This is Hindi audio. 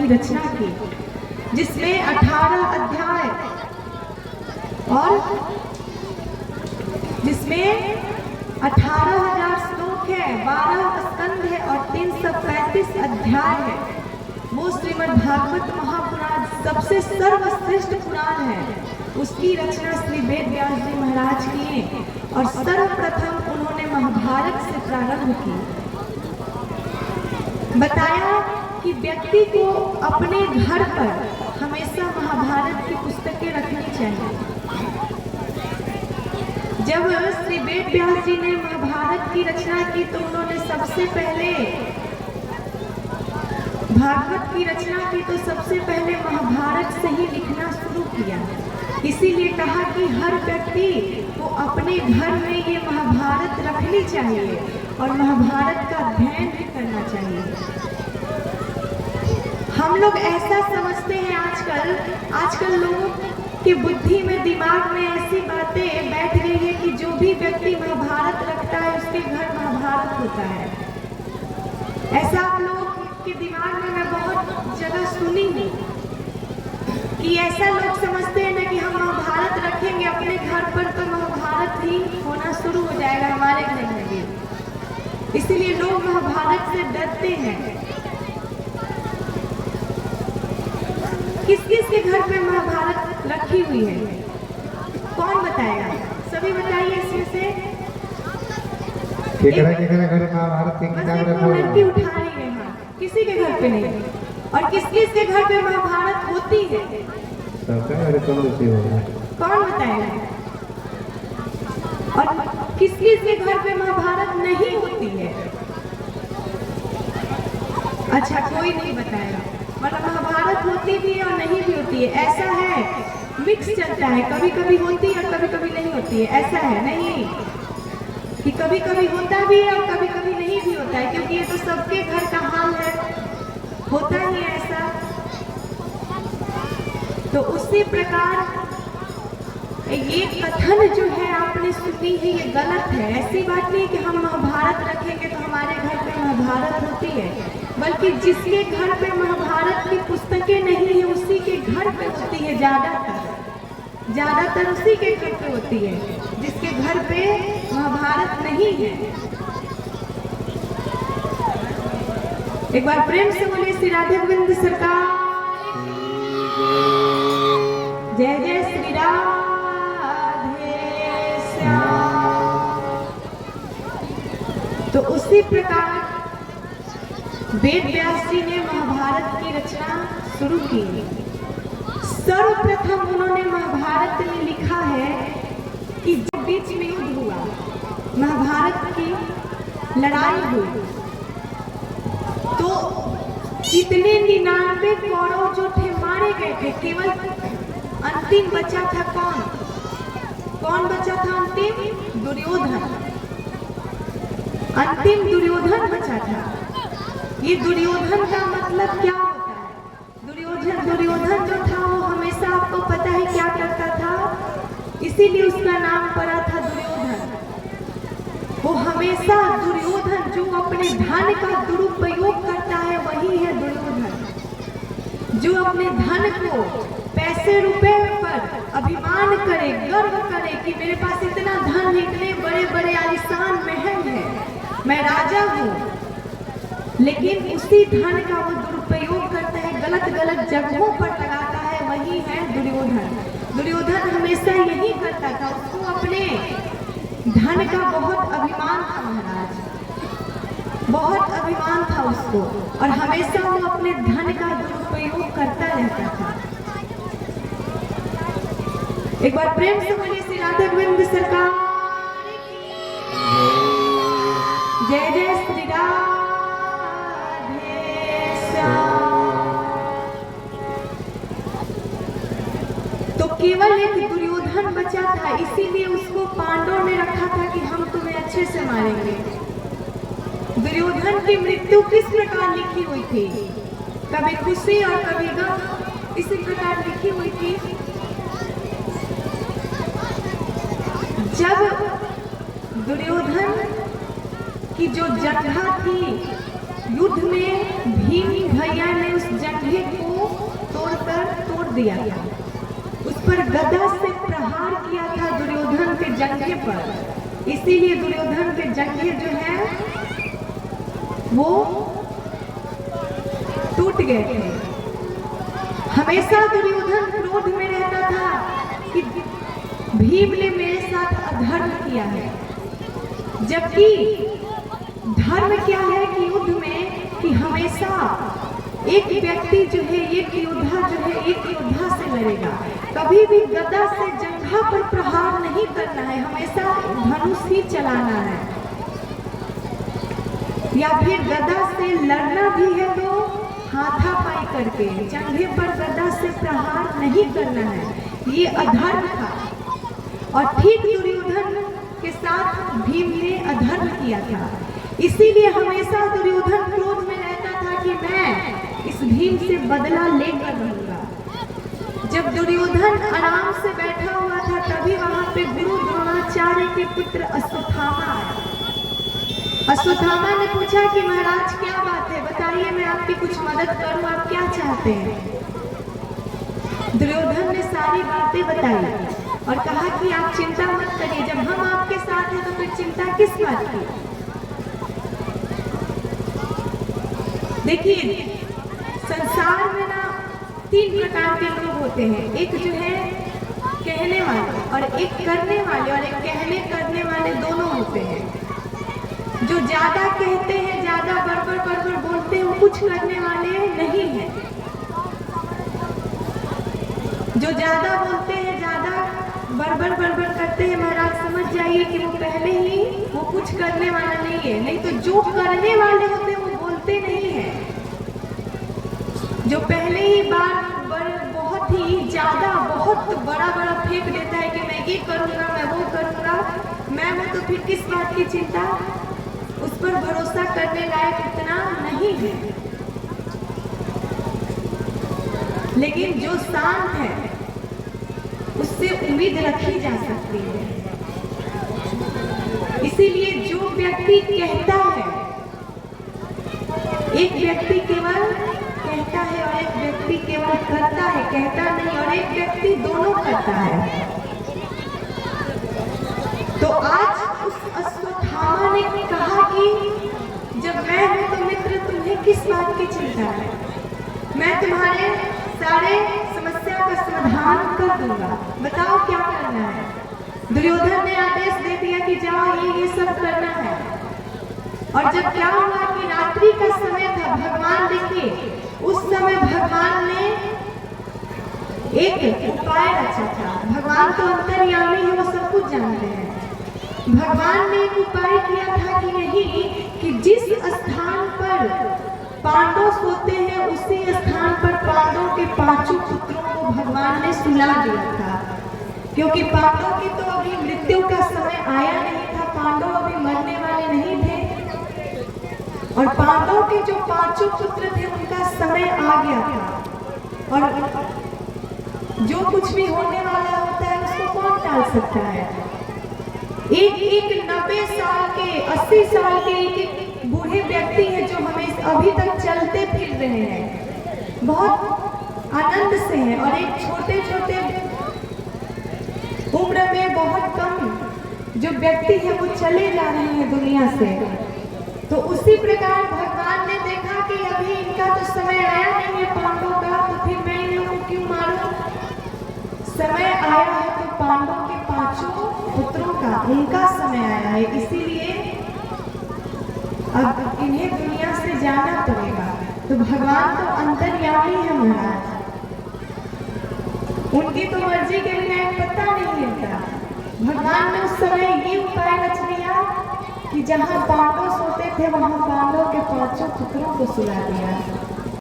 की रचना की, जिसमें 18 अध्याय और जिसमें 18,000 श्लोक है, 12 स्कंद है और 335 अध्याय है। वो श्रीमद् भागवत महापुराण सबसे सर्वश्रेष्ठ पुराण है। उसकी रचना श्री वेद व्यास जी महाराज किए और सर्वप्रथम उन्होंने महाभारत से प्रारंभ की। बताया कि व्यक्ति को अपने घर पर हमेशा महाभारत की पुस्तकें रखनी चाहिए। जब श्री वेद व्यास जी ने महाभारत की रचना की तो उन्होंने सबसे पहले भागवत की रचना की तो सबसे पहले महाभारत से ही लिखना शुरू किया। इसीलिए कहा कि हर व्यक्ति को अपने घर में ये महाभारत रखनी चाहिए और महाभारत का अध्ययन भी करना चाहिए। हम लोग ऐसा समझते हैं आजकल लोगों की बुद्धि में, दिमाग में ऐसी बातें बैठ गई है कि जो भी व्यक्ति महाभारत रखता है उसके घर महाभारत होता है। ऐसा आप लोग के दिमाग में मैं बहुत जगह सुनी हूँ कि ऐसा लोग समझते हैं ना कि हम महाभारत रखेंगे अपने घर पर तो महाभारत ही होना शुरू हो जाएगा हमारे घर में भी। इसीलिए लोग महाभारत से डरते हैं। किस किस के घर पे महाभारत रखी हुई है, कौन बताएगा? सभी बताइए इसमें से। घर महाभारत की किताब रखा हुआ है, उठा रही है। हाँ, किसी के घर पे नहीं। और किस किस के घर पे महाभारत होती है? कौन बताएगा? और किस किस के घर पे महाभारत नहीं होती है? अच्छा, कोई नहीं बताएगा। मतलब महाभारत होती भी है और नहीं भी होती है, ऐसा है, मिक्स चलता है। कभी कभी होती है और कभी कभी नहीं होती है। ऐसा है नहीं कि कभी कभी होता भी है और कभी कभी नहीं भी होता है, क्योंकि ये तो सबके घर का हाल है, होता ही है ऐसा। तो उसी प्रकार ये कथन जो है आपने सुनी है, ये गलत है। ऐसी बात नहीं कि हम महाभारत रखेंगे तो हमारे घर पे महाभारत होती है, बल्कि जिसके घर पे महाभारत की पुस्तकें नहीं है उसी के घर पे होती है। ज्यादातर उसी के घर पे होती है जिसके घर पे महाभारत नहीं है। एक बार प्रेम से बोलिए श्री राधे गोविंद सरकार, जय जय श्री राधे श्याम। तो उसी प्रकार वेद व्यास जी ने महाभारत की रचना शुरू की। सर्वप्रथम उन्होंने महाभारत में लिखा है कि जब बीच में युद्ध हुआ, महाभारत की लड़ाई हुई, तो जितने 99 कौरव जो थे मारे गए थे, केवल अंतिम बचा था कौन बचा था? अंतिम दुर्योधन। अंतिम दुर्योधन बचा था। ये दुर्योधन का मतलब क्या होता है? दुर्योधन जो था वो हमेशा, आपको पता है क्या करता था, इसीलिए उसका नाम पड़ा था दुर्योधन। वो हमेशा दुर्योधन जो अपने धन का दुरुपयोग करता है वही है दुर्योधन। जो अपने धन को, पैसे रुपए पर अभिमान करे, गर्व करे कि मेरे पास इतना धन है, इतने बड़े बड़े आलीशान महल है, मैं राजा हूँ, लेकिन उसी धन का वो दुरुपयोग करता है, गलत जगहों पर लगाता है, वही है दुर्योधन। दुर्योधन हमेशा यही करता था। उसको अपने धन का बहुत अभिमान था महाराज, बहुत अभिमान था उसको, और हमेशा वो अपने धन का दुरुपयोग करता रहता था। एक बार प्रेम से बोलिए श्री राधे गोविंद सरकार, जय जय श्री राधे श्याम। तो केवल एक दुर्योधन बचा था, इसीलिए उसको पांडवों ने रखा था कि हम तुम्हें अच्छे से मारेंगे। दुर्योधन की मृत्यु किस प्रकार लिखी हुई थी? कभी खुशी और कभी गम, इसी प्रकार लिखी हुई थी। जब दुर्योधन की जो जगह थी युद्ध में भीम भैया ने उस जंघे को तोड़ दिया था, उस पर गदा से प्रहार किया था दुर्योधन के जंघे पर। इसीलिए दुर्योधन के जंघे जो है वो टूट गए थे। हमेशा दुर्योधन क्रोध में रहता था कि भीम ने मेरे साथ अधर्म किया है, जबकि धर्म क्या है कि युद्ध में कि हमेशा एक व्यक्ति जो है, एक योद्धा जो है एक योद्धा से लड़ेगा। कभी भी गदा से जंघा पर प्रहार नहीं करना है, हमेशा धनुष ही चलाना है। या फिर गदा से लड़ना भी है तो हाथापाई करके, जंघे पर गदा से प्रहार नहीं करना है। ये अधर्म था और ठीक दुर्योधन के साथ भीम ने अधर्म किया था। इसीलिए हमेशा दुर्योधन क्रोध में रहता था कि मैं इस भीम से बदला लेकर रहूंगा। जब दुर्योधन आराम से बैठा हुआ था तभी वहां पे गुरु द्रोणाचार्य के पुत्र अश्वत्थामा आए। अश्वत्थामा ने पूछा कि महाराज क्या बात है, बताइए, मैं आपकी कुछ मदद करूं, आप क्या चाहते हैं। दुर्योधन ने सारी बातें बताई और कहा कि आप चिंता मत करिए, जब हम आपके साथ हैं तो फिर चिंता किस बात की। देखिए, संसार में ना 3 प्रकार के लोग होते हैं, एक जो है कहने वाले और एक करने वाले और एक कहने करने वाले दोनों होते हैं। जो ज्यादा कहते हैं, ज्यादा बड़बड़ बोलते हैं, वो कुछ करने वाले नहीं हैं। जो ज्यादा बोलते हैं, ज्यादा बड़बड़ करते हैं, महाराज समझ जाइए कि वो पहले ही वो कुछ करने वाला नहीं है। नहीं तो जो करने वाले होते हैं वो बोलते नहीं है। जो पहले ही बात बहुत ही ज्यादा बहुत बड़ा फेंक देता है कि मैं ये करूंगा, मैं वो करूंगा, मैं वो, तो फिर किस बात की चिंता, उस पर भरोसा करने लायक इतना नहीं है। लेकिन जो शांत है उससे उम्मीद रखी जा सकती है। इसीलिए जो व्यक्ति कहता है, एक व्यक्ति केवल कहता है और एक व्यक्ति केवल करता है, कहता नहीं, और एक व्यक्ति दोनों करता है। तो आज उस अश्वत्थामा ने कहा कि जब मैं हूं तो मित्र तुम्हें किस बात की चिंता है, मैं तुम्हारे सारे समस्या का समाधान कर दूंगा, बताओ क्या करना है। दुर्योधन ने आदेश दे दिया कि जाओ ये सब करना है। और जब क्या हुआ कि रात्रि का समय था, भगवान देखिए उस समय भगवान ने एक उपाय रचा था। भगवान तो अंतर्यामी है, वो सब कुछ जानते हैं। भगवान ने एक उपाय किया था कि नहीं, कि जिस स्थान पर पांडव सोते हैं उसी स्थान पर पांडवों के 5 पुत्रों को भगवान ने सुला दिया था। क्योंकि पांडव की तो अभी मृत्यु का समय आया नहीं था, पांडव अभी मरने वाले नहीं थे, और पांडव के जो 5 पुत्र थे उनका समय आ गया था। और जो कुछ भी होने वाला होता है उसको कौन टाल सकता है। एक 90 साल के, 80 साल के एक बूढ़े व्यक्ति हैं जो हमें अभी तक चलते फिर रहे हैं, बहुत आनंद से हैं, और एक छोटे उम्र में बहुत कम जो व्यक्ति है वो चले जा रहे हैं दुनिया से। तो उसी प्रकार भगवान ने देखा कि अभी इनका तो समय आया नहीं है पांडवों का, तो फिर मैं इन लोगों को क्यों मारूं। समय आया है तो पांडवों के 5 पुत्रों का, उनका समय आया है, इसीलिए अब इन्हें दुनिया से जाना पड़ेगा। तो भगवान तो अंतर्यामी है महाराज, उनकी तो मर्जी के बिना एक पत्ता नहीं हिलता। भगवान ने उस समय ये उपाय रच दिया कि जहाँ पांडव सोते थे वहाँ पांडव के 5 पुत्रों को सुला दिया।